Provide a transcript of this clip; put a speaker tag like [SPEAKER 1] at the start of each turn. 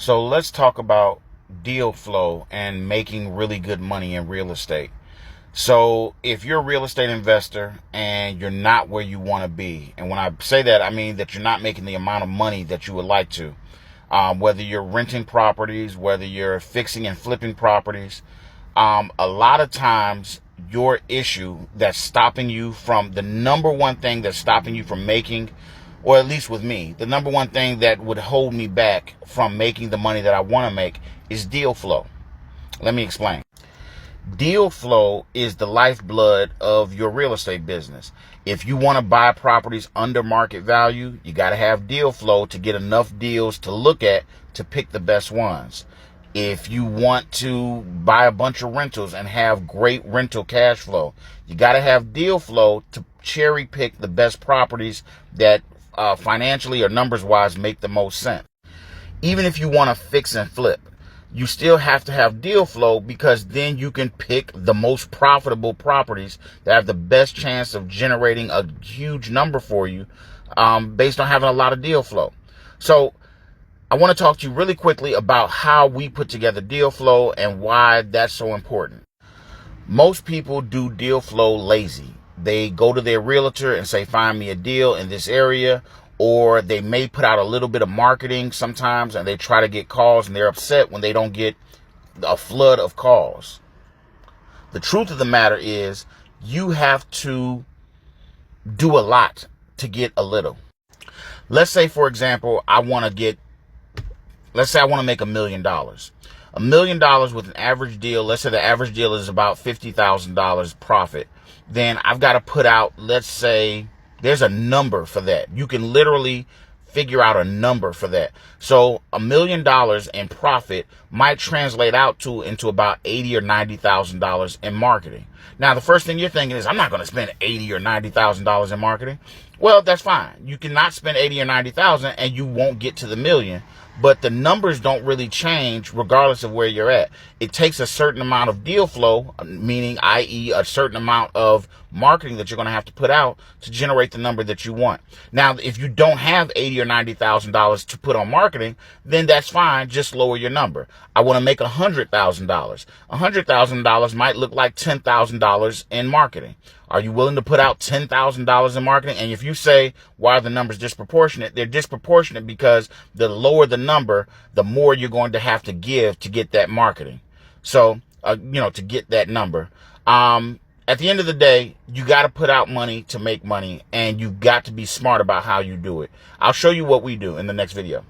[SPEAKER 1] So let's talk about deal flow and making really good money in real estate. So if you're a real estate investor and you're not where you want to be, and when I say that, I mean that you're not making the amount of money that you would like to, whether you're renting properties, whether you're fixing and flipping properties, a lot of times your issue that's stopping you from the number one thing that's stopping you from making, or at least with me, the number one thing that would hold me back from making the money that I want to make is deal flow. Let me explain. Deal flow is the lifeblood of your real estate business. If you want to buy properties under market value, you got to have deal flow to get enough deals to look at to pick the best ones. If you want to buy a bunch of rentals and have great rental cash flow, you got to have deal flow to cherry pick the best properties that financially or numbers wise make the most sense. Even if you want to fix and flip, you still have to have deal flow, because then you can pick the most profitable properties that have the best chance of generating a huge number for you based on having a lot of deal flow. So I want to talk to you really quickly about how we put together deal flow and why that's so important. Most people do deal flow lazy. They go to their realtor and say, find me a deal in this area. Or they may put out a little bit of marketing sometimes and they try to get calls, and they're upset when they don't get a flood of calls. The truth of the matter is you have to do a lot to get a little. Let's say, for example, I want to make $1 million. $1 million with an average deal. Let's say the average deal is about $50,000 profit. Then I've got to put out, let's say, there's a number for that. You can literally figure out a number for that. So $1 million in profit might translate into about $80,000 or $90,000 in marketing. Now, the first thing you're thinking is, I'm not going to spend $80,000 or $90,000 in marketing. Well, that's fine. You cannot spend $80,000 or $90,000 and you won't get to the million. But the numbers don't really change regardless of where you're at. It takes a certain amount of deal flow, meaning, i.e., a certain amount of marketing that you're going to have to put out to generate the number that you want. Now, if you don't have $80,000 or $90,000 to put on marketing, then that's fine. Just lower your number. I want to make $100,000. $100,000 might look like $10,000 in marketing. Are you willing to put out $10,000 in marketing? And if you say, why are the numbers disproportionate? They're disproportionate because the lower the number, the more you're going to have to give to get that marketing. So, to get that number. At the end of the day, you got to put out money to make money, and you've got to be smart about how you do it. I'll show you what we do in the next video.